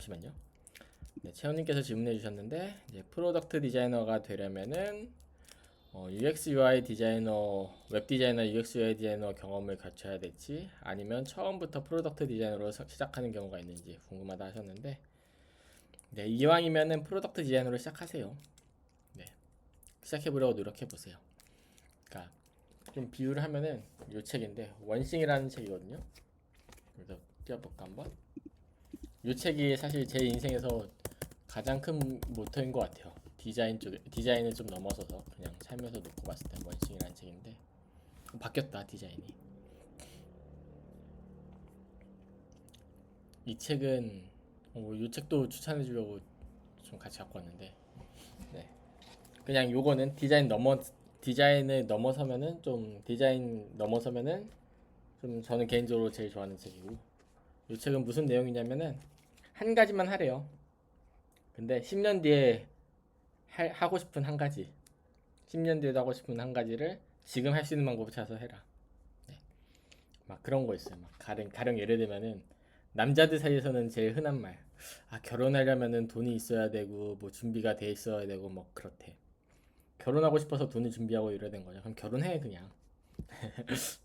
잠시만요. 네, 채원님께서 질문해 주셨는데 이제 프로덕트 디자이너가 되려면은 UX UI 디자이너, 웹 디자이너, UX UI 디자이너 경험을 갖춰야 될지 아니면 처음부터 프로덕트 디자이너로 시작하는 경우가 있는지 궁금하다 하셨는데 네, 이왕이면은 프로덕트 디자이너로 시작하세요. 네, 시작해보려고 노력해보세요. 그러니까 좀 비유를 하면은 이 책인데 원싱이라는 책이거든요. 그래서 띄워볼까 한번. 이 책이 사실 제 인생에서 가장 큰 모토인 것 같아요. 디자인 쪽에 디자인을 좀 넘어서서 그냥 살면서 놓고 봤을 때 원싱이라는 책인데 바뀌었다 디자인이. 이 책은 이 책도 추천해 주려고 좀 같이 갖고 왔는데 네. 그냥 요거는 디자인을 넘어서면은 좀 저는 개인적으로 제일 좋아하는 책이고 이 책은 무슨 내용이냐면은 한 가지만 하래요. 근데 10년 뒤에 하고 싶은 한 가지 10년 뒤에도 하고 싶은 한 가지를 지금 할 수 있는 방법을 찾아서 해라. 네. 막 그런 거 있어요. 막 가령 예를 들면은 남자들 사이에서는 제일 흔한 말. 아, 결혼하려면은 돈이 있어야 되고 뭐 준비가 돼 있어야 되고 뭐 그렇대. 결혼하고 싶어서 돈을 준비하고 이래야 되는 거죠. 그럼 결혼해 그냥.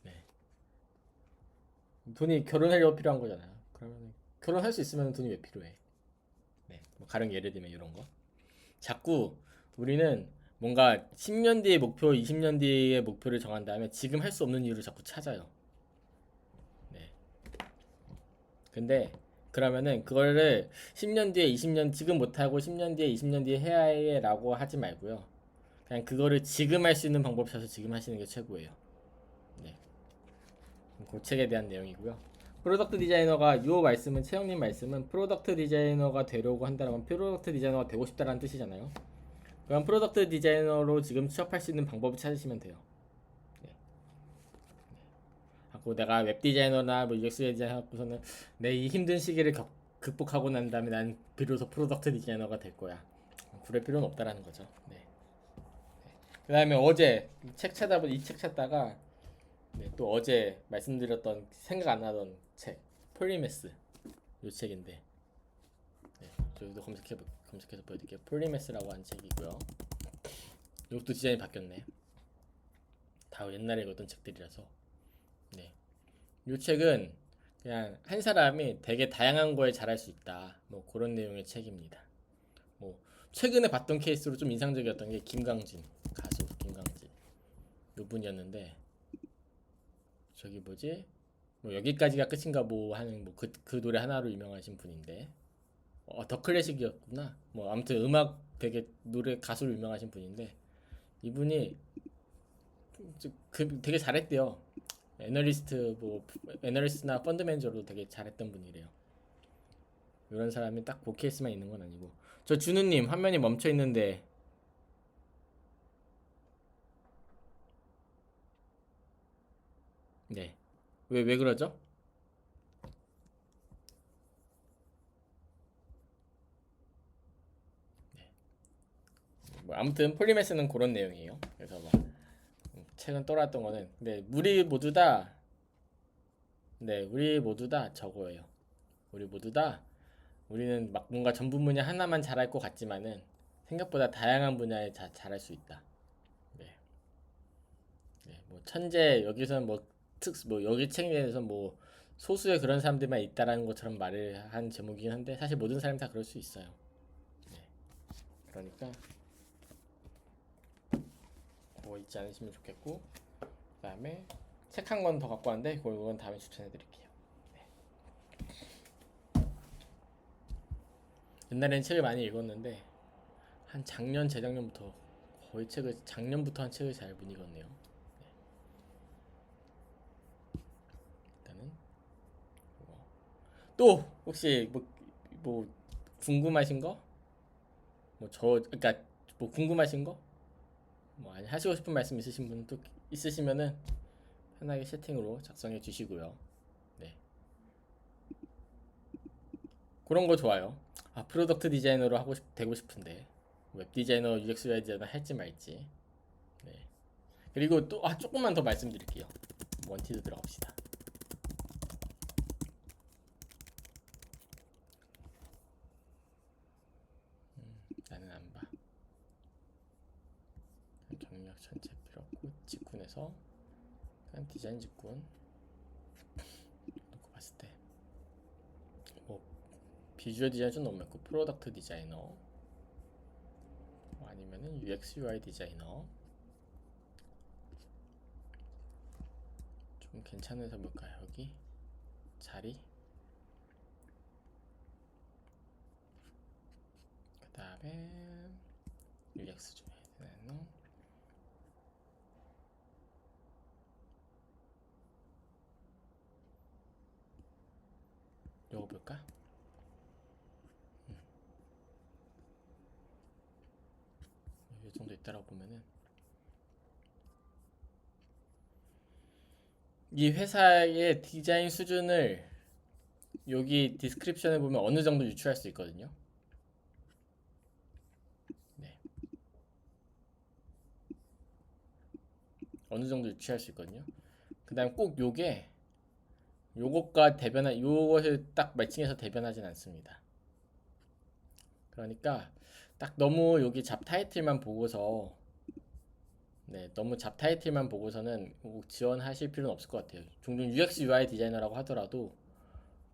네. 돈이 결혼하려고 필요한 거잖아요. 그러면 결혼할 수 있으면 돈이 왜 필요해? 네. 뭐 가령 예를 들면 이런 거. 자꾸 우리는 뭔가 10년 뒤의 목표, 20년 뒤의 목표를 정한 다음에 지금 할 수 없는 이유를 자꾸 찾아요. 네. 근데 그러면은 그거를 10년 뒤에 20년 지금 못하고 10년 뒤에 20년 뒤에 해야 해라고 하지 말고요. 그냥 그거를 지금 할 수 있는 방법 찾아서 지금 하시는 게 최고예요. 네. 그 책에 대한 내용이고요. 프로덕트 디자이너가 요 말씀은 채영님 말씀은 프로덕트 디자이너가 되려고 한다면 프로덕트 디자이너가 되고 싶다라는 뜻이잖아요. 그럼 프로덕트 디자이너로 지금 취업할 수 있는 방법을 찾으시면 돼요. 네. 하고 내가 웹 디자이너나 뭐 UX 디자이너 하고서는 내 이 힘든 시기를 극복하고 난 다음에 난 비로소 프로덕트 디자이너가 될 거야. 그럴 필요는 없다라는 거죠. 네. 그 다음에 어제 이 책 찾다가 네, 또 어제 말씀드렸던 생각 안 나던 책 폴리메스 요 책인데 네, 저기도 검색해서 보여드릴게요. 폴리메스라고 한 책이고요. 이것도 디자인이 바뀌었네. 다 옛날에 읽었던 책들이라서 네. 이 책은 그냥 한 사람이 되게 다양한 거에 잘할 수 있다. 뭐 그런 내용의 책입니다. 뭐 최근에 봤던 케이스로 좀 인상적이었던 게 김강진 가수 김강진 요 분이었는데 저기 뭐지? 뭐 여기까지가 끝인가 뭐 하는 뭐 그 노래 하나로 유명하신 분인데 더 클래식이었구나. 뭐 아무튼 음악 되게 노래 가수로 유명하신 분인데 이분이 되게 잘했대요. 애널리스트나 펀드 매니저로 되게 잘했던 분이래요. 이런 사람이 딱 그 케이스만 있는 건 아니고. 저 준우님 화면이 멈춰 있는데 네. 왜 그러죠? 뭐 아무튼 폴리메스는 그런 내용이에요. 그래서 뭐 최근 떠올랐던 거는 근데 우리 모두 다 저거예요. 우리 모두 다 우리는 막 뭔가 전문 분야 하나만 잘할 것 같지만은 생각보다 다양한 분야에 잘할 수 있다. 네. 네. 뭐 천재 여기서는 뭐 여기 책에서 뭐 소수의 그런 사람들만 있다라는 것처럼 말을 한 제목이긴 한데 사실 모든 사람이 다 그럴 수 있어요. 네. 그러니까 그거 잊지 않으시면 좋겠고 그다음에 책 한 권 더 갖고 왔는데 그건 다음에 추천해 드릴게요. 옛날에는 책을 많이 읽었는데 한 작년 재작년부터 거의 작년부터 한 책을 잘 못 읽었네요. 네. 일단은 또 혹시 뭐 궁금하신 거? 그러니까 뭐 궁금하신 거? 뭐 아니 하시고 싶은 말씀 있으신 분 또 있으시면은 편하게 채팅으로 작성해 주시고요. 네. 그런 거 좋아요. 아, 프로덕트 디자이너로 되고 싶은데 웹 디자이너, UX UI 디자이너 할지 말지. 네. 그리고 또 조금만 더 말씀드릴게요. 원티드 들어갑시다. 나는 안 봐. 경력 전체 필요 없고 직군에서 그냥 디자인 직군 놓고 봤을 때 뭐 비주얼 디자인 좀 너무 많고 프로덕트 디자이너 뭐 아니면은 UX UI 디자이너 좀 괜찮은 회사 볼까요? 여기 자리 그 다음에 UX 중에 되는 요거 볼까? 이 정도 있다라고 보면은 이 회사의 디자인 수준을 여기 디스크립션에 보면 어느 정도 유추할 수 있거든요. 네. 어느 정도 유추할 수 있거든요. 그 다음 꼭 요것과 요것을 딱 매칭해서 대변하진 않습니다. 그러니까 딱 너무 여기 잡 타이틀만 보고서 너무 잡 타이틀만 보고서는 꼭 지원하실 필요는 없을 것 같아요. 종종 UX UI 디자이너라고 하더라도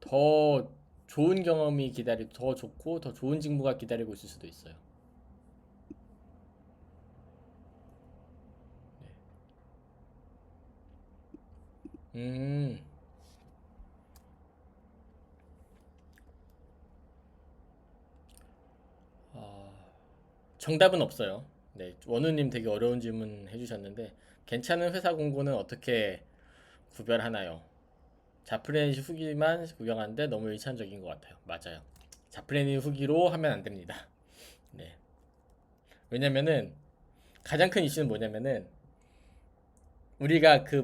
더 좋은 경험이 더 좋고 더 좋은 직무가 기다리고 있을 수도 있어요. 네. 정답은 없어요. 네, 원우님 되게 어려운 질문 해주셨는데 괜찮은 회사 공고는 어떻게 구별하나요? 자프레닛 후기만 구경하는데 너무 일차원적인 것 같아요. 맞아요. 자프레닛 후기로 하면 안 됩니다. 네. 왜냐면은 가장 큰 이슈는 뭐냐면은 우리가 그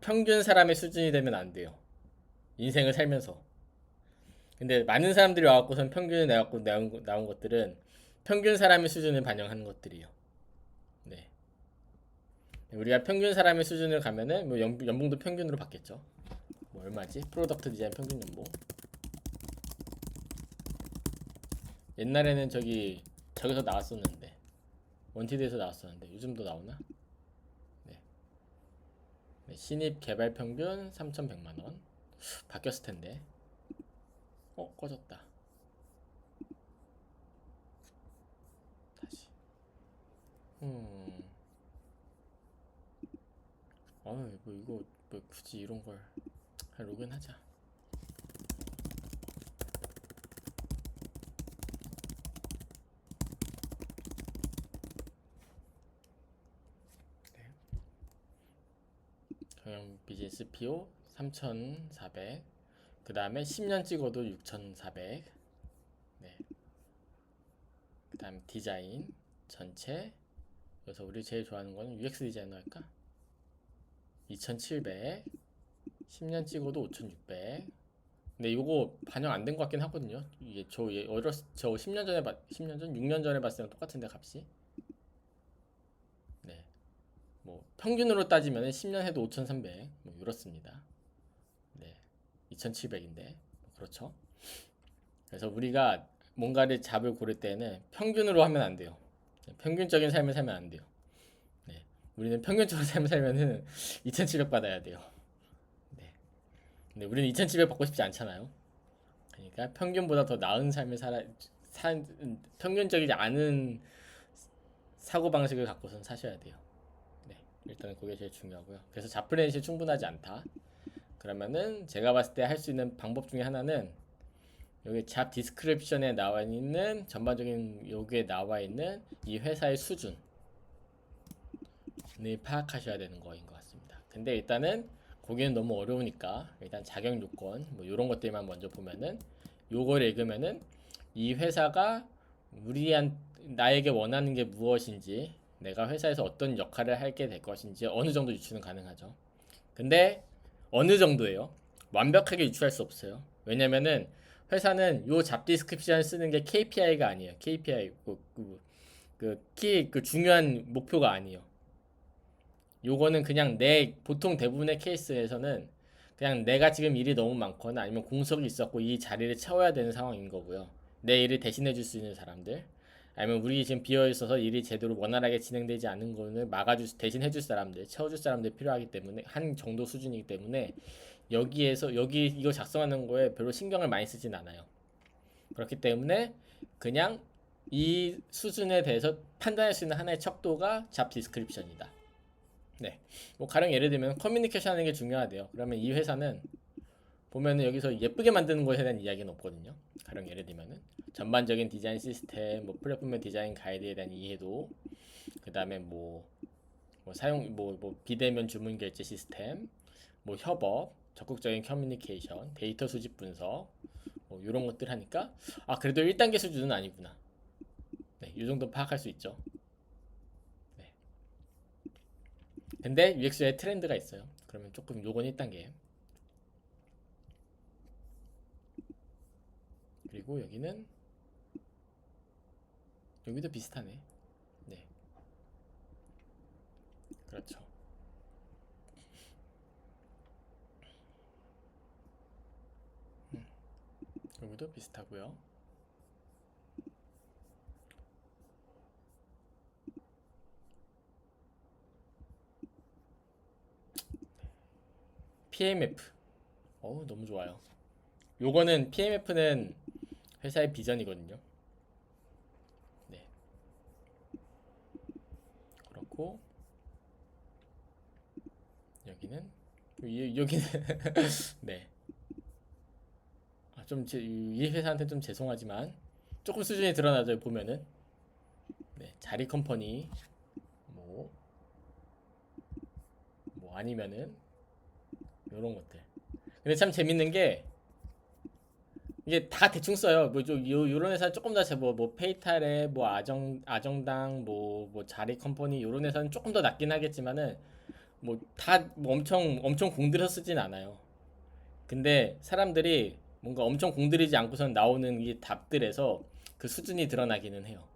평균 사람의 수준이 되면 안 돼요. 인생을 살면서. 근데 많은 사람들이 와갖고선 평균에 나와갖고 나온 것들은 평균 사람의 수준을 반영하는 것들이요. 네. 우리가 평균 사람의 수준을 가면은 뭐 연봉도 평균으로 받겠죠. 뭐 얼마지? 프로덕트 디자인 평균 연봉. 옛날에는 저기서 나왔었는데 원티드에서 나왔었는데 요즘도 나오나? 네. 네, 신입 개발 평균 3,100만 원. 바뀌었을 텐데. 꺼졌다. 다시. 뭐 이거 뭐 굳이 이런 걸 로그인 하자. 네. 경영 비즈니스 PO 3,400. 그 다음에 10년 찍어도 6,400. 네. 그 다음 디자인 전체. 그래서 우리 제일 좋아하는 거는 UX 디자이너 할까? 2,700. 10년 찍어도 5,600. 근데 이거 반영 안 된 것 같긴 하거든요. 이게 저 10년 전에 10년 전 6년 전에 봤을 때랑 똑같은데 값이. 네. 뭐 평균으로 따지면 10년 해도 5,300. 뭐 이렇습니다. 네. 2,700인데. 그렇죠. 그래서 우리가 뭔가를 잡을 고를 때는 평균으로 하면 안 돼요. 평균적인 삶을 살면 안 돼요. 네. 우리는 평균적인 삶을 살면은 2,700 받아야 돼요. 네. 근데 우리는 2,700 받고 싶지 않잖아요. 그러니까 평균보다 더 나은 삶을 평균적이지 않은 사고방식을 갖고선 사셔야 돼요. 네. 일단은 그게 제일 중요하고요. 그래서 자프레닛이 충분하지 않다. 그러면은 제가 봤을 때 할 수 있는 방법 중에 하나는 여기 잡 디스크립션에 나와 있는 전반적인 여기에 나와 있는 이 회사의 수준을 파악하셔야 되는 거인 것 같습니다. 근데 일단은 거기는 너무 어려우니까 일단 자격 요건 뭐 이런 것들만 먼저 보면은 요걸 읽으면은 이 회사가 나에게 원하는 게 무엇인지 내가 회사에서 어떤 역할을 하게 될 것인지 어느 정도 유추는 가능하죠. 근데 어느 정도예요? 완벽하게 유추할 수 없어요. 왜냐면은 회사는 요 잡 디스크립션 쓰는 게 KPI가 아니에요. KPI 그 중요한 목표가 아니에요. 요거는 그냥 보통 대부분의 케이스에서는 그냥 내가 지금 일이 너무 많거나 아니면 공석이 있었고 이 자리를 채워야 되는 상황인 거고요. 내 일을 대신해 줄 수 있는 사람들, 아니면 우리 지금 비어 있어서 일이 제대로 원활하게 진행되지 않는 거를 대신해 줄 사람들, 채워줄 사람들 필요하기 때문에 한 정도 수준이기 때문에 여기 이거 작성하는 거에 별로 신경을 많이 쓰진 않아요. 그렇기 때문에 그냥 이 수준에 대해서 판단할 수 있는 하나의 척도가 잡 디스크립션이다. 네, 뭐 가령 예를 들면 커뮤니케이션 하는 게 중요하대요. 그러면 이 회사는 보면은 여기서 예쁘게 만드는 것에 대한 이야기는 없거든요. 가령 예를 들면은 전반적인 디자인 시스템, 뭐 플랫폼의 디자인 가이드에 대한 이해도, 그 다음에 뭐 비대면 주문 결제 시스템, 뭐 협업, 적극적인 커뮤니케이션, 데이터 수집 분석, 뭐 이런 것들 하니까 그래도 1단계 수준은 아니구나. 네, 이 정도 파악할 수 있죠. 네. 근데 UX에 트렌드가 있어요. 그러면 조금 요건 1단계. 그리고 여기도 비슷하네. 네, 그렇죠. 여기도 비슷하고요. PMF. 너무 좋아요. 요거는 PMF는 회사의 비전이거든요. 네, 그렇고 여기는 네. 이 회사한테 좀 죄송하지만 조금 수준이 드러나죠 보면은. 네, 자리 컴퍼니 뭐, 뭐 아니면은 이런 것들. 근데 참 재밌는 게 이게 다 대충 써요. 요런 회사 조금 더 뭐 페이탈에 뭐 아정당 뭐 자리 컴퍼니 요런 회사는 조금 더 낫긴 하겠지만은 뭐 엄청 공들여 쓰진 않아요. 근데 사람들이 뭔가 엄청 공들이지 않고선 나오는 이 답들에서 그 수준이 드러나기는 해요.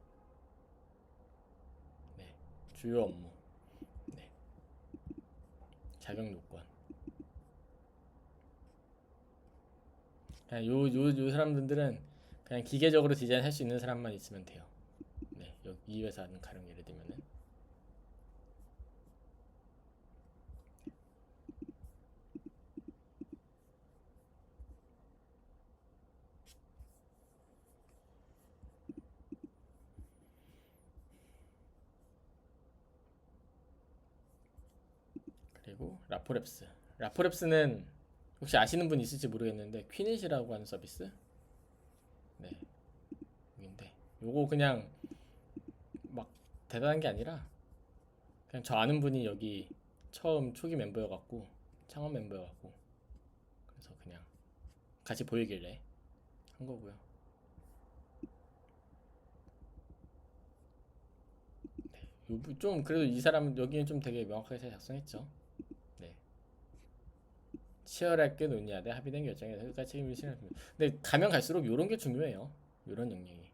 네, 주요 업무, 네, 자격 요건. 그냥 요 사람들은 그냥 기계적으로 디자인할 수 있는 사람만 있으면 돼요. 네, 이 회사는 가령 예를 들면은. 그리고 라포랩스는 혹시 아시는 분 있을지 모르겠는데 퀴닛이라고 하는 서비스. 네, 여기인데 요거 그냥 막 대단한 게 아니라 그냥 저 아는 분이 여기 처음 초기 멤버여갖고 창업 멤버여갖고 그래서 그냥 같이 보이길래 한 거고요. 좀 그래도 이 사람 여기는 좀 되게 명확하게 잘 작성했죠. 네. 치열하게 논의하되 합의된 결정에 대해서 끝까지 책임을 실행합니다. 근데 가면 갈수록 이런 게 중요해요. 이런 영역이.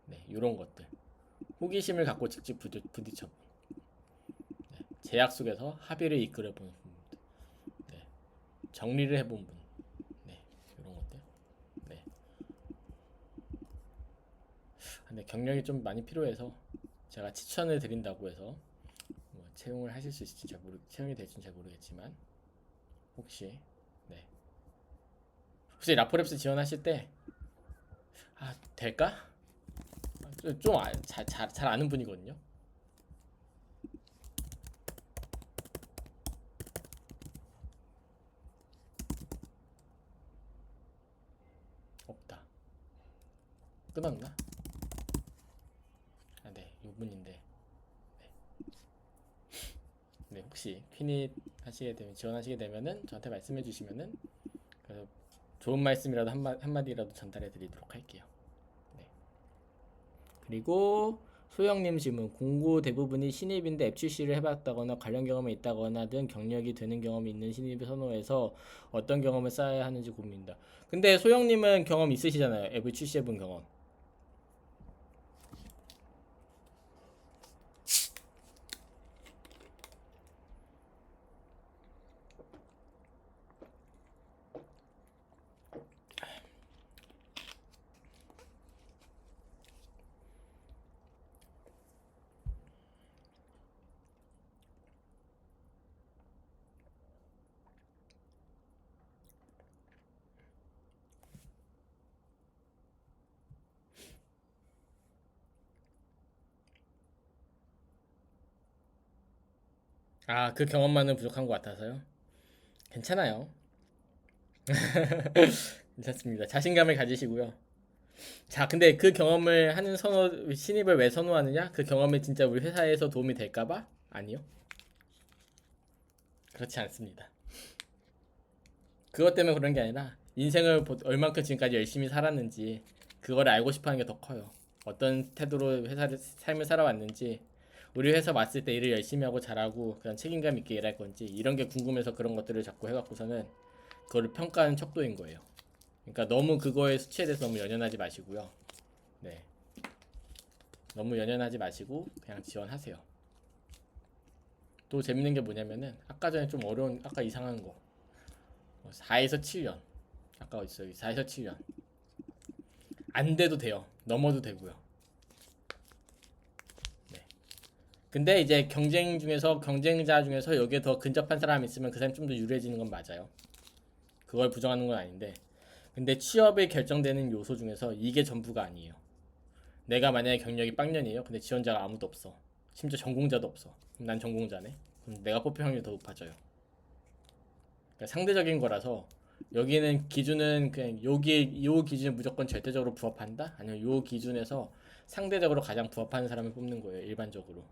네, 이런 것들. 호기심을 갖고 직접 부딪혀. 네, 제약 속에서 합의를 이끌어본 분. 네, 정리를 해본 분. 네, 이런 것들. 네. 근데 경력이 좀 많이 필요해서 제가 추천을 드린다고 해서 뭐 채용을 하실 수 있을지 채용이 될지는 잘 모르겠지만 혹시 네, 혹시 라포랩스 지원하실 때 될까? 잘 아는 분이거든요. 없다. 끊었나? 네, 요 분인데. 네, 혹시 퀴닛 하시게 되면 지원하시게 되면은 저한테 말씀해 주시면은 그래서 좋은 말씀이라도 한마디라도 전달해 드리도록 할게요. 네. 그리고 소영님 질문, 공고 대부분이 신입인데 앱 출시를 해봤다거나 관련 경험이 있다거나 등 경력이 되는 경험이 있는 신입을 선호해서 어떤 경험을 쌓아야 하는지 고민입니다. 근데 소영님은 경험 있으시잖아요. 앱을 출시해본 경험. 아, 그 경험만은 부족한 것 같아서요. 괜찮아요. 괜찮습니다. 자신감을 가지시고요. 자, 근데 그 경험을 하는 신입을 왜 선호하느냐? 그 경험이 진짜 우리 회사에서 도움이 될까봐? 아니요. 그렇지 않습니다. 그것 때문에 그런 게 아니라 인생을 얼만큼 지금까지 열심히 살았는지 그걸 알고 싶어 하는 게 더 커요. 어떤 태도로 삶을 살아왔는지, 우리 회사 왔을 때 일을 열심히 하고 잘하고 그냥 책임감 있게 일할 건지 이런 게 궁금해서 그런 것들을 자꾸 해갖고서는 그거를 평가하는 척도인 거예요. 그러니까 너무 그거의 수치에 대해서 너무 연연하지 마시고요. 네, 너무 연연하지 마시고 그냥 지원하세요. 또 재밌는 게 뭐냐면은 아까 전에 좀 어려운 아까 이상한 거 4에서 7년 아까 어딨어요? 4에서 7년 안 돼도 돼요. 넘어도 되고요. 네. 근데 이제 경쟁자 중에서 여기에 더 근접한 사람이 있으면 그 사람이 좀 더 유리해지는 건 맞아요. 그걸 부정하는 건 아닌데 근데 취업이 결정되는 요소 중에서 이게 전부가 아니에요. 내가 만약에 경력이 빵년이에요. 근데 지원자가 아무도 없어. 심지어 전공자도 없어. 그럼 난 전공자네. 그럼 내가 뽑힐 확률이 더 높아져요. 그러니까 상대적인 거라서 여기는 기준은 그냥 여기 요 기준에 무조건 절대적으로 부합한다? 아니면 요 기준에서 상대적으로 가장 부합하는 사람을 뽑는 거예요. 일반적으로.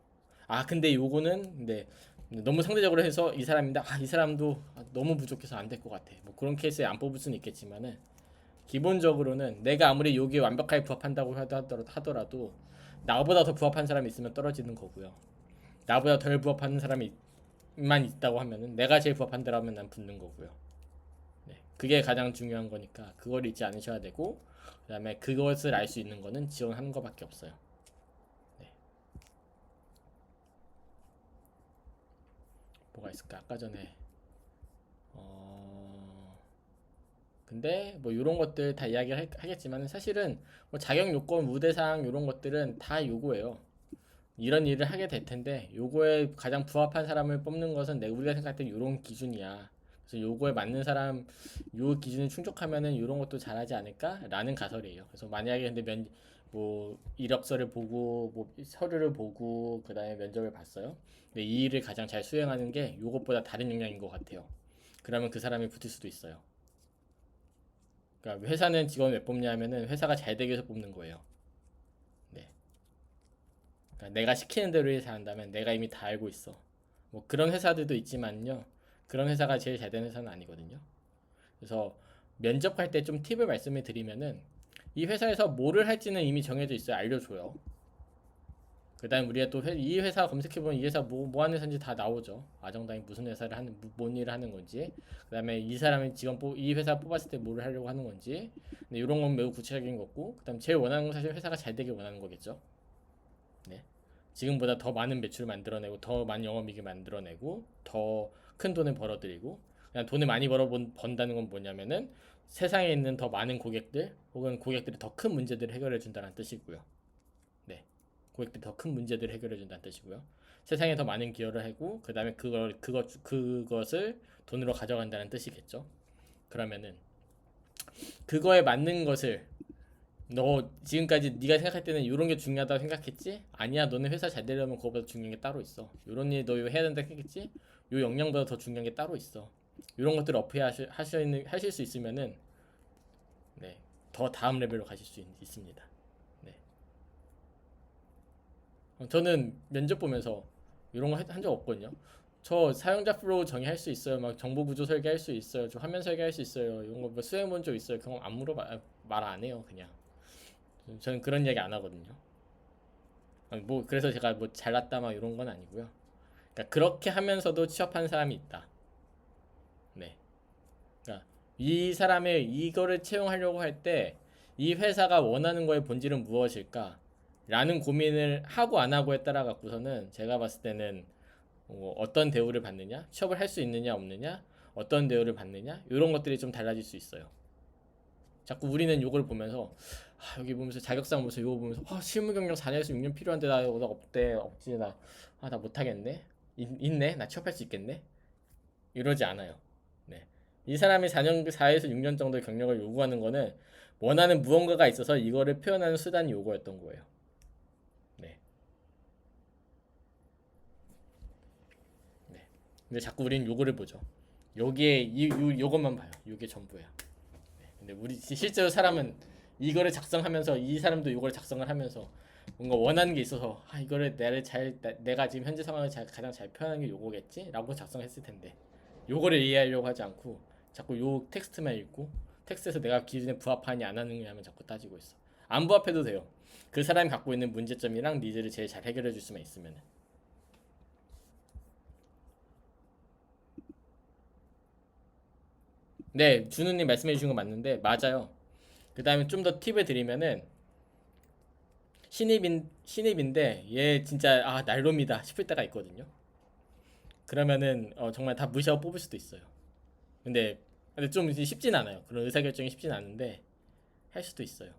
아 근데 요거는 근데 너무 상대적으로 해서 이 사람인데 이 사람도 너무 부족해서 안 될 것 같아. 뭐 그런 케이스에 안 뽑을 수는 있겠지만은 기본적으로는 내가 아무리 여기에 완벽하게 부합한다고 하더라도 나보다 더 부합한 사람이 있으면 떨어지는 거고요. 나보다 덜 부합하는 사람이 만 있다고 하면은 내가 제일 부합한다라면 난 붙는 거고요. 네, 그게 가장 중요한 거니까 그걸 잊지 않으셔야 되고 그다음에 그것을 알 수 있는 거는 지원하는 거밖에 없어요. 네, 뭐가 있을까? 아까 전에 어 근데 뭐 이런 것들 다 하겠지만 사실은 뭐 자격 요건, 우대사항 이런 것들은 다 요구예요. 이런 일을 하게 될 텐데 요거에 가장 부합한 사람을 뽑는 것은 우리가 생각할 때 요런 기준이야. 그래서 요거에 맞는 사람 요 기준을 충족하면은 요런 것도 잘하지 않을까라는 가설이에요. 그래서 만약에 근데 뭐 이력서를 보고 뭐 서류를 보고 그다음에 면접을 봤어요. 근데 이 일을 가장 잘 수행하는 게 요것보다 다른 역량인 것 같아요. 그러면 그 사람이 붙을 수도 있어요. 그러니까 회사는 직원 왜 뽑냐면은 회사가 잘 되기 위해서 뽑는 거예요. 네. 그러니까 내가 시키는 대로 일을 잘한다면 내가 이미 다 알고 있어. 뭐 그런 회사들도 있지만요. 그런 회사가 제일 잘 되는 회사는 아니거든요. 그래서 면접할 때 좀 팁을 말씀을 드리면은 이 회사에서 뭐를 할지는 이미 정해져 있어요. 알려줘요. 그다음 우리가 또 이 회사 검색해보면 이 회사 뭐 하는 회사인지 다 나오죠. 아정당이 무슨 회사를 하는 뭔 일을 하는 건지. 그다음에 이 사람이 이 회사 뽑았을 때 뭐를 하려고 하는 건지. 근데 이런 건 매우 구체적인 거고. 그다음 제일 원하는 건 사실 회사가 잘 되길 원하는 거겠죠. 네. 지금보다 더 많은 매출을 만들어내고 더 많은 영업이익을 만들어내고 더 큰 돈을 벌어들이고 그냥 돈을 많이 번다는 건 뭐냐면은 세상에 있는 더 많은 고객들 혹은 고객들이 더 큰 문제들을 해결해 준다는 뜻이고요. 네. 고객들이 더 큰 문제들을 해결해 준다는 뜻이고요. 세상에 더 많은 기여를 하고 그다음에 그것을 돈으로 가져간다는 뜻이겠죠. 그러면은 그거에 맞는 것을 너 지금까지 네가 생각할 때는 이런 게 중요하다고 생각했지? 아니야, 너는 회사 잘 되려면 그거보다 중요한 게 따로 있어. 이런 일 너 이거 해야 된다 생각했지? 요 역량보다 더 중요한 게 따로 있어. 이런 것들을 하실 수 있으면은 네, 더 다음 레벨로 가실 수 있습니다. 네. 저는 면접 보면서 이런 거 한 적 없거든요. 저 사용자 플로우 정의할 수 있어요. 막 정보 구조 설계할 수 있어요. 저 화면 설계할 수 있어요. 이런 거뭐 수행 본 적 있어요. 경험 안 물어봐 말 안 해요. 그냥 저는 그런 얘기 안 하거든요. 뭐 그래서 제가 뭐 잘났다 막 이런 건 아니고요. 그러니까 그렇게 하면서도 취업한 사람이 있다. 네. 그러니까 이 사람의 이거를 채용하려고 할 때 이 회사가 원하는 거의 본질은 무엇일까? 라는 고민을 하고 안 하고에 따라 갖고서는 제가 봤을 때는 어떤 대우를 받느냐, 취업을 할 수 있느냐 없느냐, 어떤 대우를 받느냐 이런 것들이 좀 달라질 수 있어요. 자꾸 우리는 요걸 보면서 여기 보면서 자격상 보면서 요거 보면서 실무 경력 4년에서 6년 필요한데 나 없대 없지 나 못하겠네 있네 나 취업할 수 있겠네 이러지 않아요. 네. 이 사람이 4에서 6년 정도의 경력을 요구하는 거는 원하는 무언가가 있어서 이거를 표현하는 수단이 요거였던 거예요. 네. 네. 근데 자꾸 우리는 요거를 보죠. 요것만 봐요. 요게 전부야. 근데 우리 실제로 사람은 이거를 작성하면서 이 사람도 이걸 작성을 하면서 뭔가 원하는 게 있어서 이거를 내가 지금 현재 상황을 가장 잘 표현하는 게 요거겠지라고 작성했을 텐데 요거를 이해하려고 하지 않고 자꾸 요 텍스트만 읽고 텍스트에서 내가 기준에 부합하냐 안 하느냐 하면 자꾸 따지고 있어. 안 부합해도 돼요. 그 사람이 갖고 있는 문제점이랑 니즈를 제일 잘 해결해 줄 수만 있으면. 네, 준우님 말씀해 주신 거 맞는데 맞아요. 그 다음에 좀 더 팁을 드리면은 신입인데 얘 진짜 날놈이다 싶을 때가 있거든요. 그러면은 정말 다 무시하고 뽑을 수도 있어요. 근데 좀 쉽진 않아요. 그런 의사결정이 쉽진 않은데 할 수도 있어요.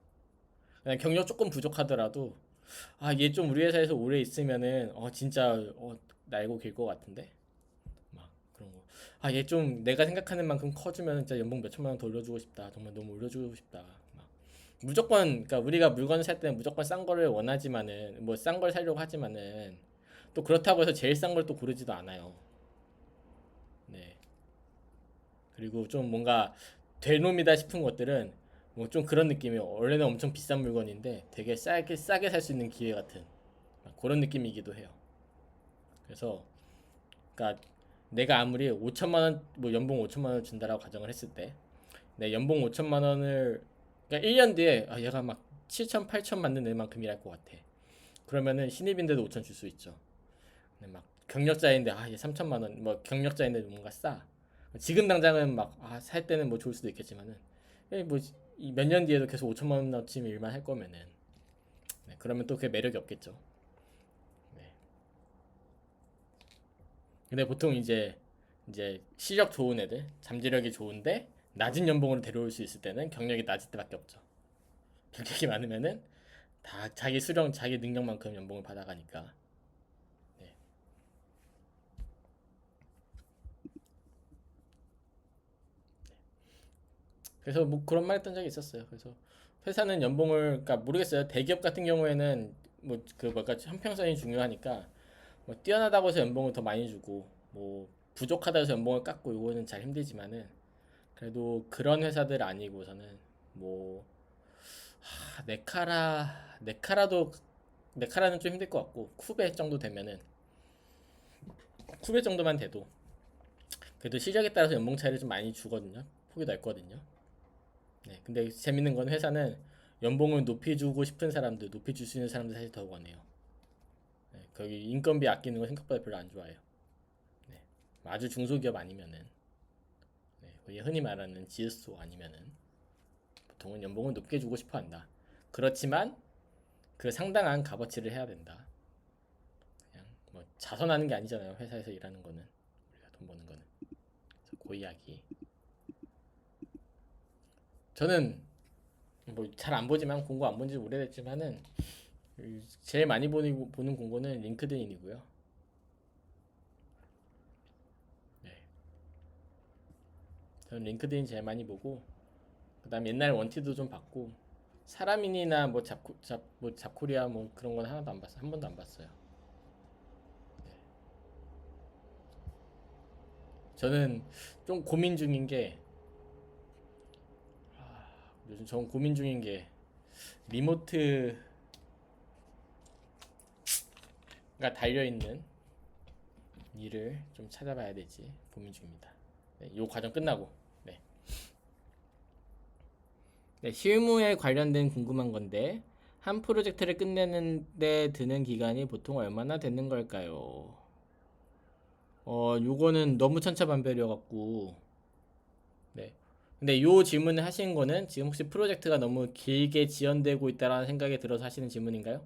그냥 경력 조금 부족하더라도 얘 좀 우리 회사에서 오래 있으면은 진짜 날고 길 것 같은데 막 그런 거. 얘 좀 내가 생각하는 만큼 커주면 진짜 연봉 몇 천만 원 더 올려주고 싶다. 정말 너무 올려주고 싶다. 막 무조건 그러니까 우리가 물건을 살 때는 무조건 싼 거를 원하지만은 뭐 싼 걸 사려고 하지만은 또 그렇다고 해서 제일 싼 걸 또 고르지도 않아요. 네. 그리고 좀 뭔가 될 놈이다 싶은 것들은 뭐 좀 그런 느낌이에요. 원래는 엄청 비싼 물건인데 되게 싸게 살 수 있는 기회 같은 그런 느낌이기도 해요. 그래서 그러니까 내가 아무리 5천만 원 뭐 연봉 5천만 원 준다라고 가정을 했을 때 내 연봉 5천만 원을 그러니까 1년 뒤에 얘가 막 7천 8천 받는 애만큼 일할 것 같아. 그러면은 신입인데도 5천 줄 수 있죠. 근데 막 경력자인데 얘 3천만 원 뭐 경력자인데 뭔가 싸. 지금 당장은 막 살 때는 뭐 좋을 수도 있겠지만은 뭐몇 년 뒤에도 계속 5천만 원어치 일만 할 거면은 네, 그러면 또 그게 매력이 없겠죠. 네. 근데 보통 이제 실력 좋은 애들, 잠재력이 좋은데 낮은 연봉으로 데려올 수 있을 때는 경력이 낮을 때밖에 없죠. 경력이 많으면은 다 자기 수령, 자기 능력만큼 연봉을 받아가니까. 네. 그래서 뭐 그런 말 했던 적이 있었어요. 그래서 회사는 연봉을 그러니까 모르겠어요. 대기업 같은 경우에는 뭐 그 뭐가 형평성이 중요하니까 뭐 뛰어나다고 해서 연봉을 더 많이 주고 뭐 부족하다 해서 연봉을 깎고 이거는 잘 힘들지만은 그래도 그런 회사들 아니고서는 뭐 네카라는 좀 힘들 것 같고 쿠베 정도 되면은 쿠베 정도만 돼도 그래도 실력에 따라서 연봉 차이를 좀 많이 주거든요. 폭이 넓거든요. 네, 근데 재밌는 건 회사는 연봉을 높여주고 싶은 사람들, 높여줄 수 있는 사람들 사실 더 원해요. 네, 거기 인건비 아끼는 거 생각보다 별로 안 좋아해요. 네, 아주 중소기업 아니면은 네, 거기 흔히 말하는 GSO 아니면은 보통은 연봉을 높게 주고 싶어 한다. 그렇지만 그 상당한 값어치를 해야 된다. 그냥 뭐 자선하는 게 아니잖아요. 회사에서 일하는 거는 우리가 돈 버는 거는. 그래서 그 이야기. 저는 뭐 잘 안 보지만 공고 안 본 지 오래됐지만은 제일 많이 보는 공고는 링크드인이고요. 네. 저는 링크드인 제일 많이 보고 그다음 옛날 원티도 좀 봤고 사람인이나 뭐 잡코리아 뭐 그런 건 하나도 안 봤어요. 한 번도 안 봤어요. 저는 좀 고민 중인 게 요즘 전 고민 중인 게 리모트가 달려 있는 일을 좀 찾아봐야 될지 고민 중입니다. 네, 요 과정 끝나고 네. 네, 실무에 관련된 궁금한 건데 한 프로젝트를 끝내는데 드는 기간이 보통 얼마나 되는 걸까요? 요거는 너무 천차만별이어 갖고 네. 근데 요 질문을 하신 거는 지금 혹시 프로젝트가 너무 길게 지연되고 있다라는 생각이 들어서 하시는 질문인가요?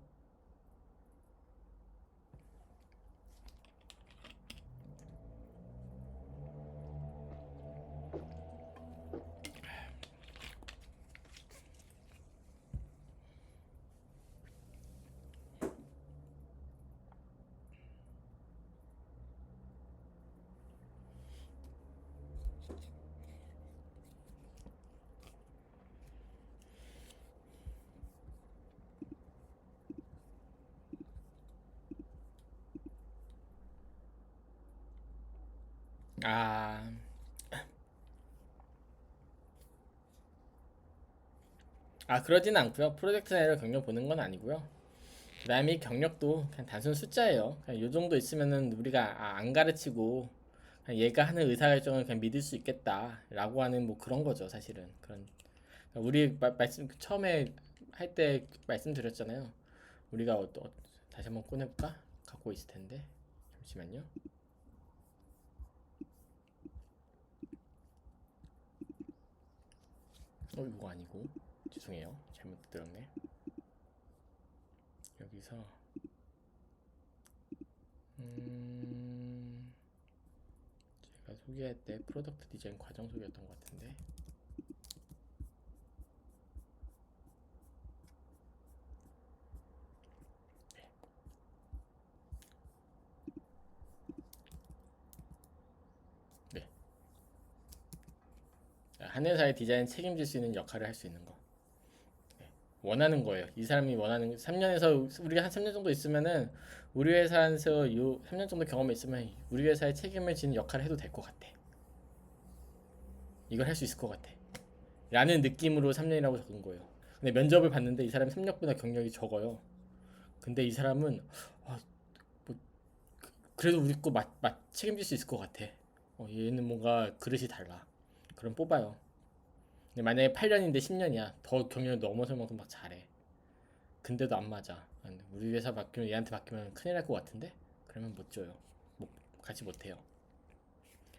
아, 그러진 않고요. 프로젝트 내로 경력 보는 건 아니고요. 그다음에 이 경력도 그냥 단순 숫자예요. 그냥 요 정도 있으면은 우리가 안 가르치고 그냥 얘가 하는 의사결정을 그냥 믿을 수 있겠다라고 하는 뭐 그런 거죠, 사실은. 그런 우리 말씀 처음에 할 때 말씀드렸잖아요. 우리가 다시 한번 꺼내볼까? 갖고 있을 텐데 잠시만요. 이거 아니고 죄송해요. 잘못 들었네. 여기서 제가 소개할 때 프로덕트 디자인 과정 소개였던 것 같은데. 네. 한 회사의 디자인 책임질 수 있는 역할을 할 수 있는 거. 원하는 거예요. 이 사람이 원하는 3년에서 우리가 한 3년 정도 있으면은 우리 회사에서 요 3년 정도 경험이 있으면 우리 회사에 책임을 지는 역할을 해도 될 것 같아. 이걸 할 수 있을 것 같아. 라는 느낌으로 3년이라고 적은 거예요. 근데 면접을 봤는데 이 사람이 3년보다 경력이 적어요. 근데 이 사람은 아, 뭐, 그래도 우리 거 책임질 수 있을 것 같아. 얘는 뭔가 그릇이 달라. 그럼 뽑아요. 근데 만약에 8년인데 10년이야. 더 경력이 넘어설 만큼 막 잘해. 근데도 안 맞아. 우리 회사 바뀌면 얘한테 바뀌면 큰일 날 것 같은데? 그러면 못 줘요. 못, 같이 못 해요.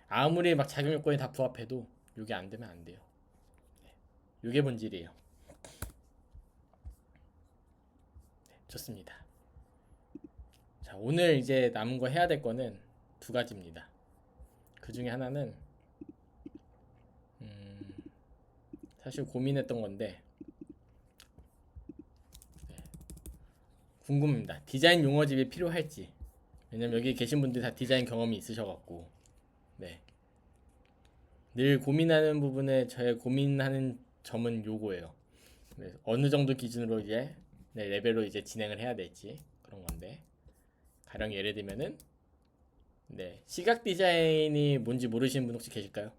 아무리 막 자격 요건이 다 부합해도 이게 안 되면 안 돼요. 이게 본질이에요. 좋습니다. 자, 오늘 이제 남은 거 해야 될 거는 두 가지입니다. 그 중에 하나는 사실 고민했던 건데 궁금합니다. 디자인 용어집이 필요할지. 왜냐면 여기 계신 분들이 다 디자인 경험이 있으셔갖고 네. 늘 고민하는 부분에 저의 고민하는 점은 요거예요. 네, 어느 정도 기준으로 이제 레벨로 이제 진행을 해야 될지 그런 건데 가령 예를 들면은 시각 디자인이 뭔지 모르시는 분 혹시 계실까요?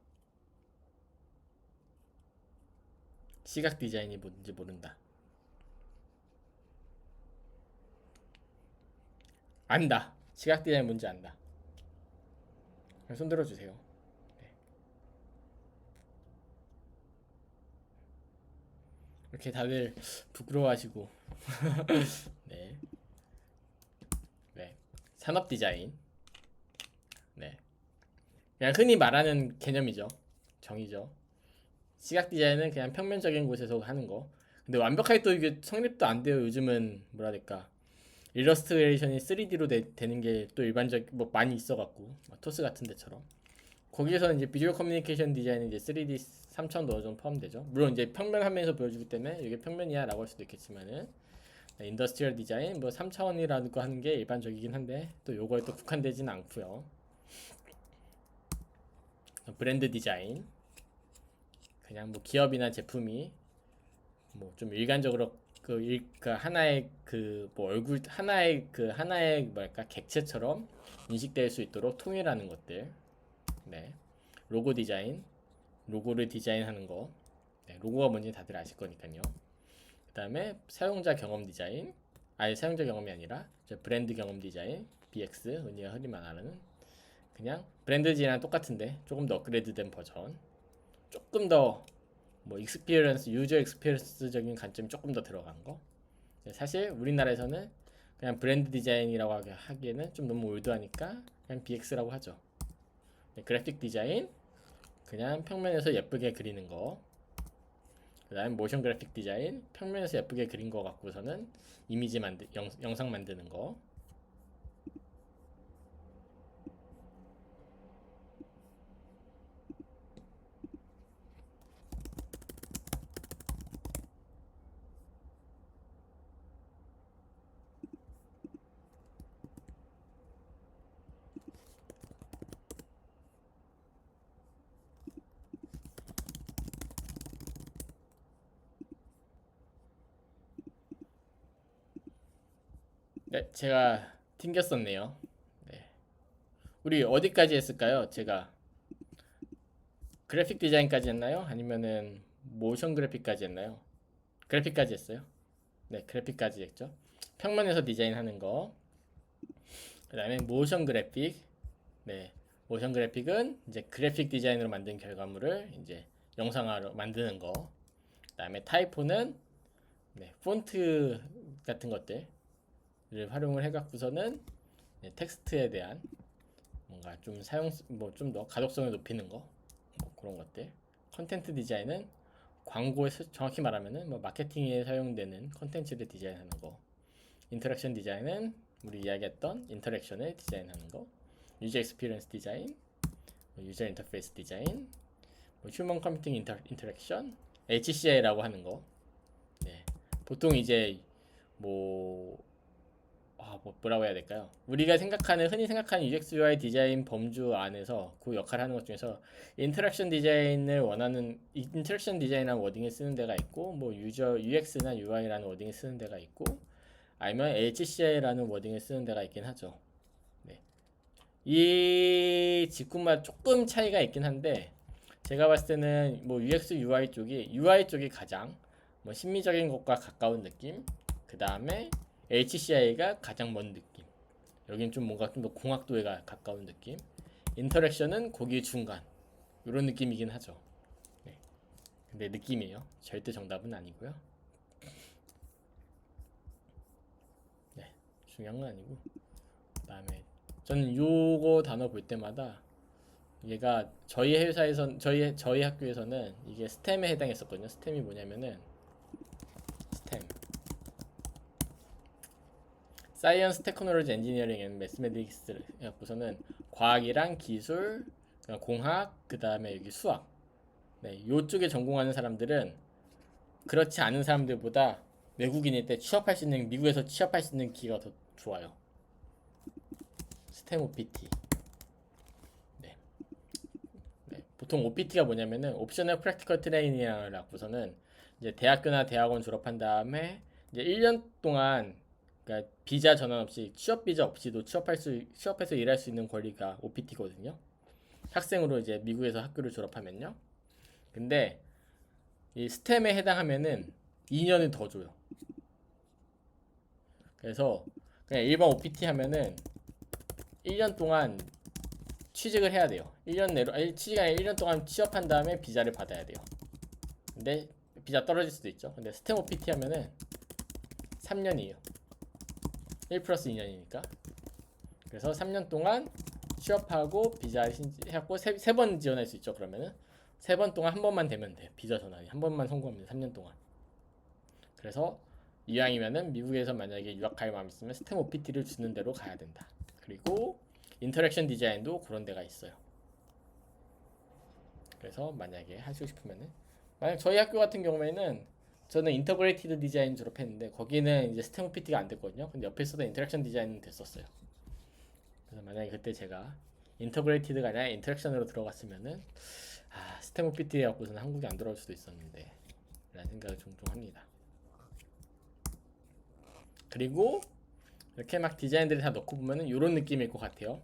시각 디자인이 뭔지 모른다. 안다. 시각 디자인 뭔지 안다. 손 들어주세요. 네. 이렇게 다들 부끄러워하시고 네. 네. 산업 디자인. 네. 그냥 흔히 말하는 개념이죠. 정의죠. 시각 디자인은 그냥 평면적인 곳에서 하는 거. 근데 완벽하게 또 이게 성립도 안 돼요. 요즘은 뭐라 해야 될까? 일러스트레이션이 3D로 되는 게 또 일반적 뭐 많이 있어갖고 토스 같은 데처럼 거기에서는 이제 비주얼 커뮤니케이션 디자인은 이제 3D 3차원도 어느 정도 포함되죠. 물론 이제 평면 화면에서 보여주기 때문에 이게 평면이야라고 할 수도 있겠지만은 인더스트리얼 디자인 뭐 3차원이라는 거 하는 게 일반적이긴 한데 또 요거에 또 국한되지는 않고요. 브랜드 디자인 그냥 뭐 기업이나 제품이 뭐 좀 일관적으로 그 하나의 그 뭐 얼굴 하나의 뭐랄까 객체처럼 인식될 수 있도록 통일하는 것들. 네. 로고 디자인, 로고를 디자인하는 거. 네, 로고가 뭔지 다들 아실 거니까요. 그다음에 사용자 경험 디자인, 아예 사용자 경험이 아니라 브랜드 경험 디자인, BX, 은희가 흔히 말하는 그냥 브랜드 디자인이랑 똑같은데 조금 더 업그레이드된 버전. 조금 더 뭐 익스피리언스, 유저 익스피리언스적인 관점이 조금 더 들어간 거. 사실 우리나라에서는 그냥 브랜드 디자인이라고 하기에는 좀 너무 올드하니까 그냥 BX라고 하죠. 그래픽 디자인, 그냥 평면에서 예쁘게 그리는 거. 그 다음에 모션 그래픽 디자인, 평면에서 예쁘게 그린 거 갖고서는 이미지 영상 만드는 거. 네, 제가 튕겼었네요. 네. 우리 어디까지 했을까요? 제가 그래픽 디자인까지 했나요? 아니면은 모션 그래픽까지 했나요? 그래픽까지 했어요. 네, 그래픽까지 했죠. 평면에서 디자인하는 거. 그다음에 모션 그래픽. 네, 모션 그래픽은 이제 그래픽 디자인으로 만든 결과물을 이제 영상화로 만드는 거. 그다음에 타이포는 네, 폰트 같은 것들을 활용을 해갖고서는 네, 텍스트에 대한 뭔가 좀 뭐 좀 더 가독성을 높이는 거, 뭐 그런 것들. 컨텐트 디자인은 광고에 정확히 말하면은 뭐 마케팅에 사용되는 컨텐츠를 디자인하는 거. 인터랙션 디자인은 우리 이야기했던 인터랙션을 디자인하는 거. 유저 익스피리언스 디자인, 유저 인터페이스 디자인, 뭐 휴먼 컴퓨팅 인터랙션, HCI라고 하는 거. 네. 보통 이제 뭐 뭐라고 해야 될까요? 우리가 흔히 생각하는 UX UI 디자인 범주 안에서 그 역할을 하는 것 중에서 인터랙션 디자인이라는 워딩을 쓰는 데가 있고, 뭐 유저 UX나 UI라는 워딩을 쓰는 데가 있고, 아니면 HCI라는 워딩을 쓰는 데가 있긴 하죠. 네. 이 직군마다 조금 차이가 있긴 한데, 제가 봤을 때는 뭐 UX UI 쪽이 가장 뭐 심미적인 것과 가까운 느낌. 그 다음에 HCI가 가장 먼 느낌. 여긴 좀 뭔가 좀 더 공학도에 가까운 느낌. 인터랙션은 거기 중간. 이런 느낌이긴 하죠. 네. 근데 느낌이에요. 절대 정답은 아니고요. 네. 중요한 건 아니고. 그다음에 저는 요거 단어 볼 때마다 얘가 저희 학교에서는 이게 스템에 해당했었거든요. 스템이 뭐냐면은 스템 사이언스, 테크놀로지, 엔지니어링 앤 매스메틱스 해갖고서는 과학이랑 기술, 공학, 그 다음에 여기 수학. 네, 요쪽에 전공하는 사람들은 그렇지 않은 사람들보다 외국인일 때 미국에서 취업할 수 있는 기회가 더 좋아요. 스템 OPT. 네. 네. 보통 OPT가 뭐냐면은 옵셔널 프랙티컬 트레이닝이라고서는 이제 대학교나 대학원 졸업한 다음에 이제 1년 동안 그러니까 비자 전환 없이 취업 비자 없이도 취업해서 일할 수 있는 권리가 OPT거든요. 학생으로 이제 미국에서 학교를 졸업하면요. 근데 이 스템에 해당하면은 2년을 더 줘요. 그래서 그냥 일반 OPT 하면은 1년 동안 취직을 해야 돼요. 1년 내로 취직이 아니라 1년 동안 취업한 다음에 비자를 받아야 돼요. 근데 비자 떨어질 수도 있죠. 근데 스템 OPT 하면은 3년이에요. 1 플러스 2년이니까. 그래서 3년 동안 취업하고 비자 해갖고 세 번 지원할 수 있죠. 그러면은 3번 동안 한 번만 되면 돼. 비자 전환이 한 번만 성공하면 3년 동안. 그래서 이왕이면은 미국에서 만약에 유학할 마음 있으면 스템 OPT를 주는 대로 가야 된다. 그리고 인터랙션 디자인도 그런 데가 있어요. 그래서 만약에 하시고 싶으면은 만약 저희 학교 같은 경우에는 저는 인터그레이티드 디자인 졸업했는데 거기는 이제 스템 OPT가 안 됐거든요. 근데 옆에서도 인터랙션 디자인은 됐었어요. 그래서 만약에 그때 제가 인터그레이티드가 아니라 인터랙션으로 들어갔으면은 스템 OPT 갖고서는 한국에 안 돌아올 수도 있었는데 라는 생각을 종종 합니다. 그리고 이렇게 막 디자인들을 다 넣고 보면은 이런 느낌일 것 같아요.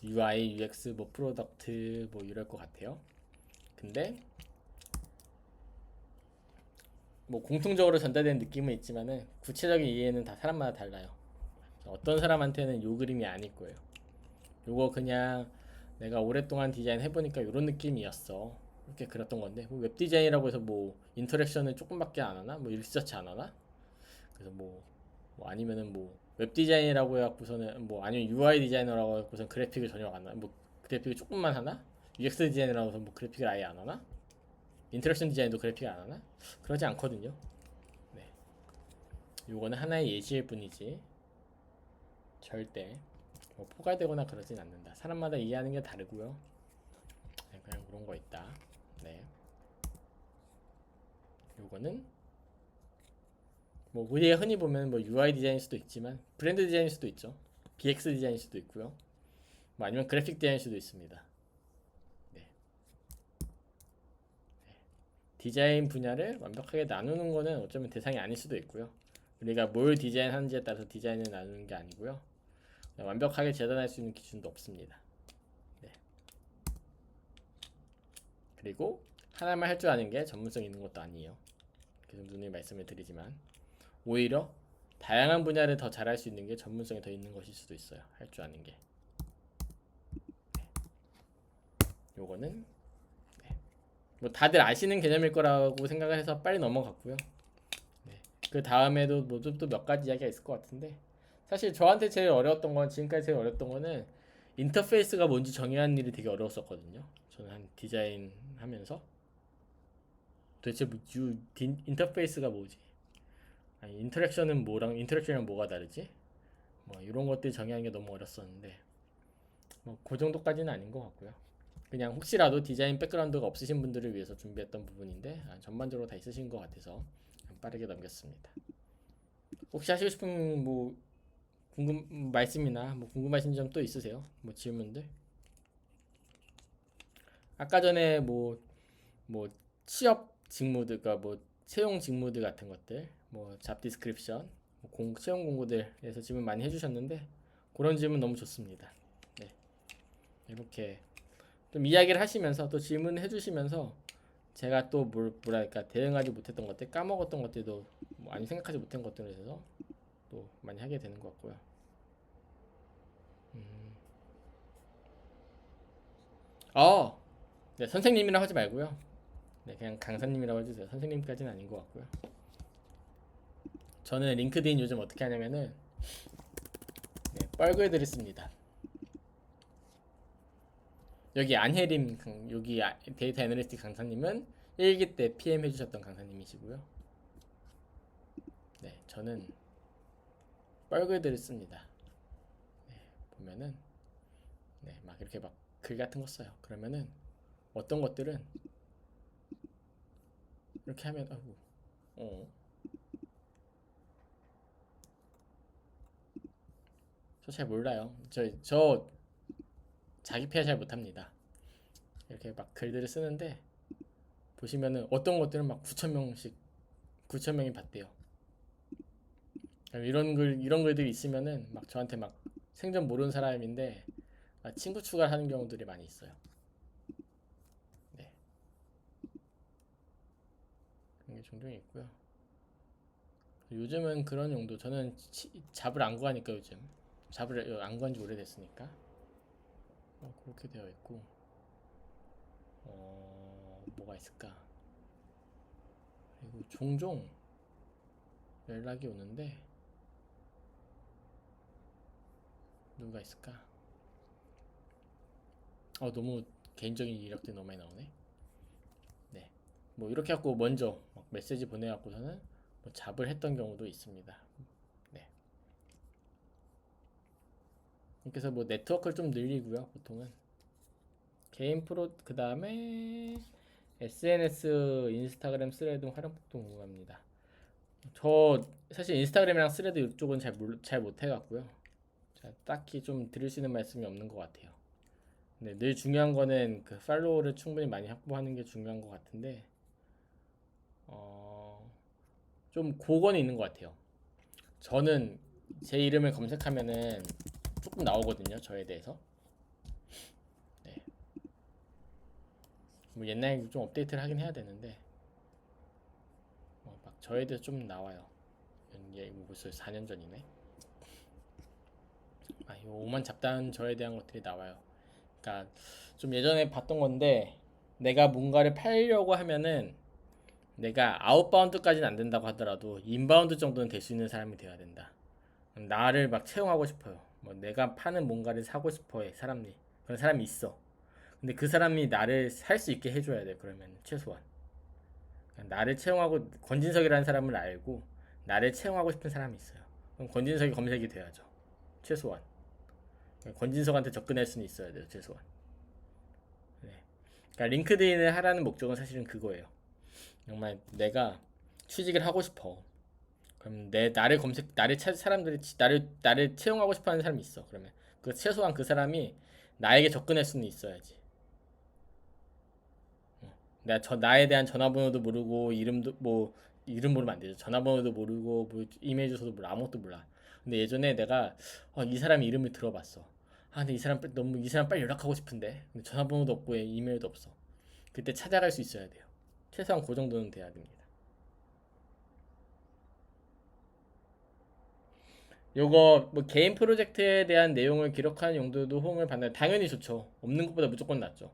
UI, UX, 뭐 프로덕트 뭐 이럴 것 같아요. 근데 뭐 공통적으로 전달되는 느낌은 있지만은 구체적인 이해는 다 사람마다 달라요. 어떤 사람한테는 요 그림이 아닐 거예요. 요거 그냥 내가 오랫동안 디자인 해보니까 이런 느낌이었어. 이렇게 그렸던 건데 웹 디자인이라고 해서 뭐 인터랙션을 조금밖에 안 하나? 뭐 리서치 안 하나? 그래서 뭐 아니면은 뭐 웹 디자인이라고 해갖고서는 뭐 아니면 UI 디자이너라고 해갖고서는 그래픽을 전혀 안 하나? 뭐 그래픽을 조금만 하나? UX 디자이너라고 해서 뭐 그래픽을 아예 안 하나? 인터랙션 디자인도 그래픽을 안 하나? 그러지 않거든요. 네. 요거는 하나의 예시일 뿐이지 절대 뭐 포괄되거나 그러진 않는다. 사람마다 이해하는 게 다르고요. 네, 그냥 그런 거 있다. 네. 요거는 뭐 우리가 흔히 보면 뭐 UI 디자인일 수도 있지만 브랜드 디자인일 수도 있죠. BX 디자인일 수도 있고요. 뭐 아니면 그래픽 디자인일 수도 있습니다. 네. 네. 디자인 분야를 완벽하게 나누는 거는 어쩌면 대상이 아닐 수도 있고요. 우리가 뭘 디자인하는지에 따라서 디자인을 나누는 게 아니고요. 완벽하게 재단할 수 있는 기준도 없습니다. 네. 그리고 하나만 할 줄 아는 게 전문성 있는 것도 아니에요. 계속 누누이 말씀을 드리지만 오히려 다양한 분야를 더 잘할 수 있는 게 전문성이 더 있는 것일 수도 있어요. 할 줄 아는 게. 요거는 뭐 다들 아시는 개념일 거라고 생각을 해서 빨리 넘어갔고요. 그 다음에도 뭐또 몇 가지 이야기가 있을 것 같은데 사실 저한테 제일 어려웠던 건 지금까지 제일 어려웠던 거는 인터페이스가 뭔지 정의하는 일이 되게 어려웠었거든요. 저는 한 디자인 하면서 도대체 인터페이스가 뭐지? 아니, 인터랙션은 뭐랑 인터랙션이랑 뭐가 다르지? 뭐 이런 것들 정의하는 게 너무 어렸었는데 뭐 그 정도까지는 아닌 것 같고요. 그냥 혹시라도 디자인 백그라운드가 없으신 분들을 위해서 준비했던 부분인데 전반적으로 다 있으신 것 같아서 빠르게 넘겼습니다. 혹시 하시고 싶은 뭐 말씀이나 뭐 궁금하신 점 또 있으세요? 뭐 질문들? 아까 전에 뭐 취업 직무들, 그러니까 뭐 채용 직무들 같은 것들, 뭐 잡 디스크립션, 채용 공고들에서 질문 많이 해주셨는데 그런 질문 너무 좋습니다. 네. 이렇게 좀 이야기를 하시면서 또 질문을 해주시면서 제가 또 뭐랄까 대응하지 못했던 것들, 까먹었던 것들도 많이 생각하지 못한 것들에 대해서 또 많이 하게 되는 것 같고요. 네, 선생님이라고 하지 말고요. 네, 그냥 강사님이라고 해주세요. 선생님까지는 아닌 것 같고요. 저는 링크드인 요즘 어떻게 하냐면은 뻘글들을 씁니다. 여기 안혜림 여기 데이터 애널리스트 강사님은 1기 때 PM 해주셨던 강사님이시고요. 네, 저는 뻘글들을 씁니다. 네, 보면은 막 이렇게 막 글 같은 거 써요. 그러면은 어떤 것들은 이렇게 하면 저 잘 몰라요. 저 자기 PR 잘 못합니다. 이렇게 막 글들을 쓰는데 보시면은 어떤 것들은 막 9천 명이 봤대요. 이런 글들이 있으면은 막 저한테 막 생전 모르는 사람인데 친구 추가하는 경우들이 많이 있어요. 네, 그런 게 종종 있고요. 요즘은 그런 용도 저는 잡을 안 구하니까 요즘 잡을 안 구한 지 오래됐으니까 그렇게 되어 있고 뭐가 있을까? 그리고 종종 연락이 오는데 누가 있을까? 너무 개인적인 이력들이 너무 많이 나오네. 네, 뭐 이렇게 갖고 먼저 막 메시지 보내갖고서는 뭐 잡을 했던 경우도 있습니다. 네, 그래서 뭐 네트워크를 좀 늘리고요. 보통은 개인 프로 그 다음에 SNS 인스타그램 스레드 활용폭도 궁금합니다. 저 사실 인스타그램이랑 스레드 이쪽은 잘 못해갖고요. 딱히 좀 드릴 수 있는 말씀이 없는 것 같아요. 네, 늘 중요한 거는 그 팔로워를 충분히 많이 확보하는 게 중요한 것 같은데 어, 좀 그건 있는 것 같아요. 저는 제 이름을 검색하면은 조금 나오거든요. 저에 대해서. 네. 뭐 옛날에 좀 업데이트를 하긴 해야 되는데 막 저에 대해서 좀 나와요. 이게 벌써 4년 전이네. 이 오만 잡다한 저에 대한 것들이 나와요. 그러니까 좀 예전에 봤던 건데 내가 뭔가를 팔려고 하면은 내가 아웃바운드까지는 안 된다고 하더라도 인바운드 정도는 될 수 있는 사람이 되어야 된다. 나를 막 채용하고 싶어요. 뭐 내가 파는 뭔가를 사고 싶어해 사람이 그런 사람이 있어. 근데 그 사람이 나를 살 수 있게 해줘야 돼. 그러면 최소한 나를 채용하고 권진석이라는 사람을 알고 나를 채용하고 싶은 사람이 있어요. 그럼 권진석이 검색이 돼야죠. 최소한 권진석한테 접근할 수는 있어야 돼요. 최소한. 네. 그러니까 링크드인을 하라는 목적은 사실은 그거예요. 정말 내가 취직을 하고 싶어. 그럼 나를 찾 사람들이 나를 채용하고 싶어하는 사람이 있어. 그러면 최소한 그 사람이 나에게 접근할 수는 있어야지. 나에 대한 전화번호도 모르고 이름 모르면 안 되죠. 전화번호도 모르고 뭐 이메일 주소도 몰라 아무것도 몰라. 근데 예전에 내가 이 사람 이름을 들어봤어. 근데 이 사람 빨리 연락하고 싶은데 근데 전화번호도 없고 이메일도 없어. 그때 찾아갈 수 있어야 돼요. 최소한 그 정도는 돼야 됩니다. 요거 뭐 개인 프로젝트에 대한 내용을 기록하는 용도도 호응을 받나요? 당연히 좋죠. 없는 것보다 무조건 낫죠.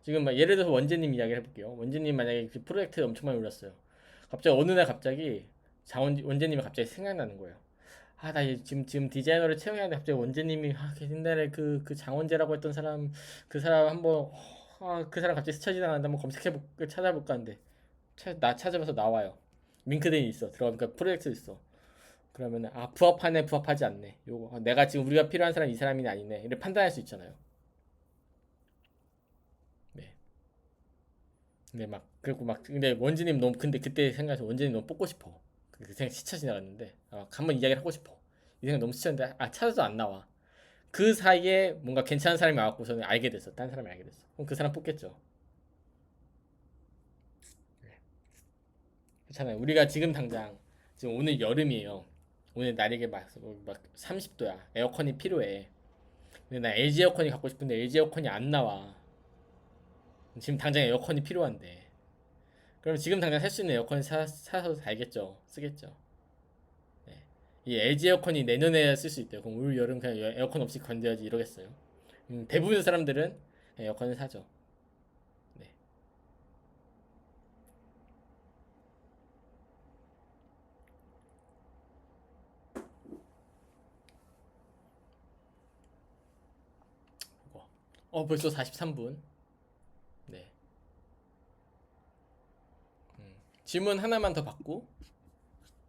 지금 막 예를 들어서 원재님 이야기를 해볼게요. 원재님 만약에 그 프로젝트 엄청 많이 올렸어요. 갑자기 어느 날 갑자기 원재님이 갑자기 생각나는 거예요. 아, 나 지금 디자이너를 채용해야 돼. 갑자기 원재님이 그 옛날에 그 장원재라고 했던 사람 그 사람 한번 그 사람 갑자기 스쳐 지나가는데 한번 찾아볼까 하는데 나 찾아봐서 나와요. 링크드인이 있어. 들어가니까 프로젝트 있어. 그러면 부합하네 부합하지 않네. 요거 내가 지금 우리가 필요한 사람 이 사람이 아니네. 이렇게 판단할 수 있잖아요. 네. 근데 막 그리고 막 근데 원진님 너무 근데 그때 생각해서 원진님 너무 뽑고 싶어. 그 생각 스쳐 지나갔는데 한번 이야기를 하고 싶어. 이 생각 너무 스쳤는데 찾아도 안 나와. 그 사이에 뭔가 괜찮은 사람이 와갖고서는 알게 됐어. 딴 사람이 알게 됐어. 그럼 그 사람 뽑겠죠. 그렇잖아요. 우리가 지금 당장 지금 오늘 여름이에요. 오늘 날이게 막 30도야. 에어컨이 필요해. 근데 나 LG 에어컨이 갖고 싶은데 LG 에어컨이 안 나와. 지금 당장 에어컨이 필요한데. 그럼 지금 당장 살 수 있는 에어컨 사서 살겠죠. 쓰겠죠. 네. 이 LG 에어컨이 내년에 쓸 수 있대요. 그럼 올 여름 그냥 에어컨 없이 견뎌야지 이러겠어요. 대부분의 사람들은 에어컨을 사죠. 네. 벌써 43분. 네. 질문 하나만 더 받고,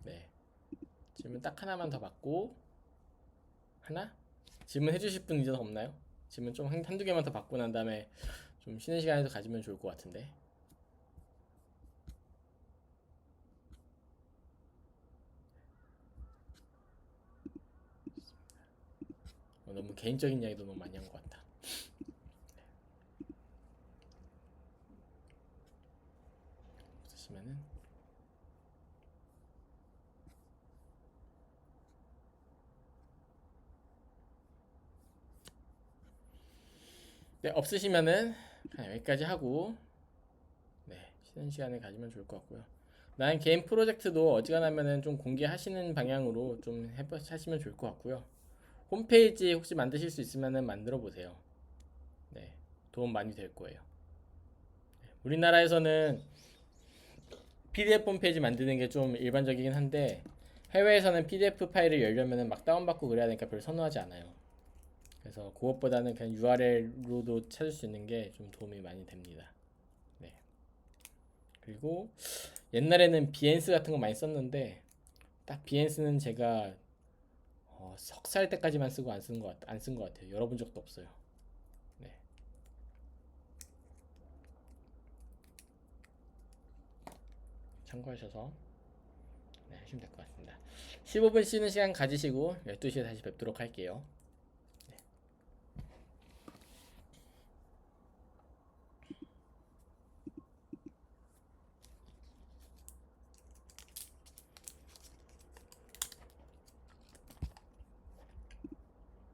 네. 질문 딱 하나만 더 받고, 하나? 질문 해주실 분 이제 없나요? 질문 좀 한두 개만 더 받고 난 다음에 좀 쉬는 시간에도 가지면 좋을 것 같은데. 너무 개인적인 이야기도 너무 많이 한 것 같다. 없으시면은 네, 없으시면은 그냥 여기까지 하고 네, 쉬는 시간을 가지면 좋을 것 같고요. 나는 개인 프로젝트도 어지간하면은 좀 공개하시는 방향으로 좀 하시면 좋을 것 같고요. 홈페이지 혹시 만드실 수 있으면은 만들어 보세요. 네, 도움 많이 될 거예요. 우리나라에서는 PDF 홈페이지 만드는 게 좀 일반적이긴 한데 해외에서는 PDF 파일을 열려면은 막 다운받고 그래야 되니까 별로 선호하지 않아요. 그래서 그것보다는 그냥 URL로도 찾을 수 있는 게 좀 도움이 많이 됩니다. 네. 그리고 옛날에는 비엔스 같은 거 많이 썼는데 딱 비엔스는 제가 석살 때까지만 쓰고 안 쓴 것 같아요. 열어본 적도 없어요. 네. 참고하셔서 네, 하시면 될 것 같습니다. 15분 쉬는 시간 가지시고 12시에 다시 뵙도록 할게요.